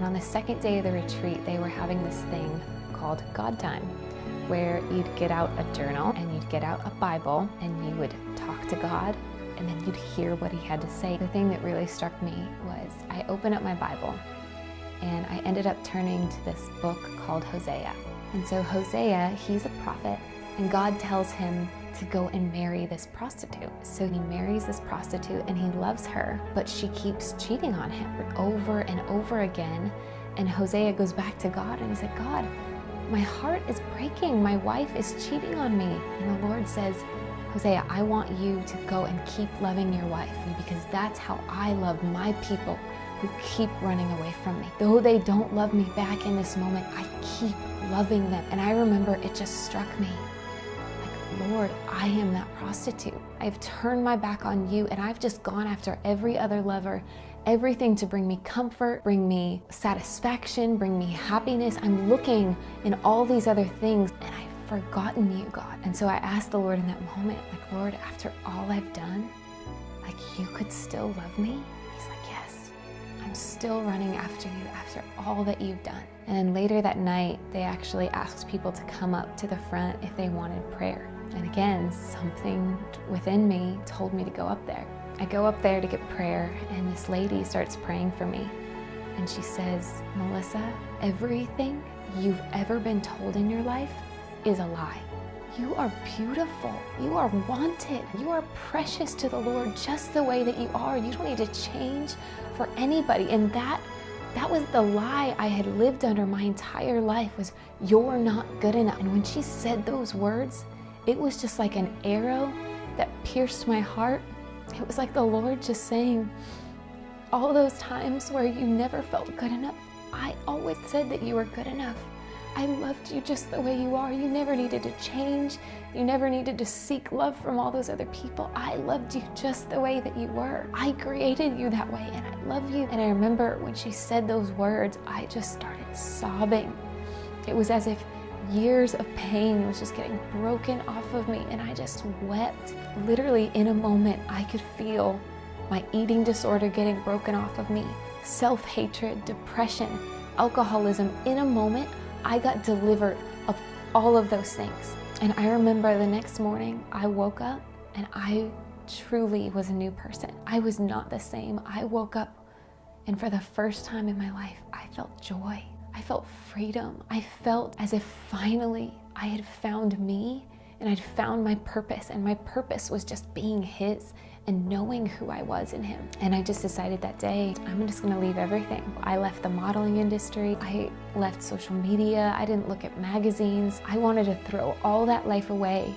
And on the second day of the retreat, they were having this thing called God Time, where you'd get out a journal and you'd get out a Bible and you would talk to God, and then you'd hear what he had to say. The thing that really struck me was I opened up my Bible and I ended up turning to this book called Hosea. And so Hosea, he's a prophet, and God tells him to go and marry this prostitute. So he marries this prostitute and he loves her, but she keeps cheating on him over and over again. And Hosea goes back to God and he's like, God, my heart is breaking. My wife is cheating on me. And the Lord says, Hosea, I want you to go and keep loving your wife, because that's how I love my people who keep running away from me. Though they don't love me back in this moment, I keep loving them. And I remember it just struck me. Lord, I am that prostitute. I've turned my back on you and I've just gone after every other lover, everything to bring me comfort, bring me satisfaction, bring me happiness. I'm looking in all these other things and I've forgotten you, God. And so I asked the Lord in that moment, like, Lord, after all I've done, like, you could still love me? He's like, yes, I'm still running after you after all that you've done. And then later that night, they actually asked people to come up to the front if they wanted prayer. And again, something within me told me to go up there. I go up there to get prayer, and this lady starts praying for me. And she says, Melissa, everything you've ever been told in your life is a lie. You are beautiful. You are wanted. You are precious to the Lord just the way that you are. You don't need to change for anybody. And that was the lie I had lived under my entire life, was you're not good enough. And when she said those words, it was just like an arrow that pierced my heart. It was like the Lord just saying, all those times where you never felt good enough, I always said that you were good enough. I loved you just the way you are. You never needed to change. You never needed to seek love from all those other people. I loved you just the way that you were. I created you that way and I love you. And I remember when she said those words, I just started sobbing. It was as if years of pain was just getting broken off of me, and I just wept. Literally in a moment, I could feel my eating disorder getting broken off of me, self-hatred, depression, alcoholism. In a moment, I got delivered of all of those things. And I remember the next morning, I woke up and I truly was a new person. I was not the same. I woke up and for the first time in my life, I felt joy. I felt freedom. I felt as if finally I had found me and I'd found my purpose, and my purpose was just being his and knowing who I was in him. And I just decided that day, I'm just gonna leave everything. I left the modeling industry. I left social media. I didn't look at magazines. I wanted to throw all that life away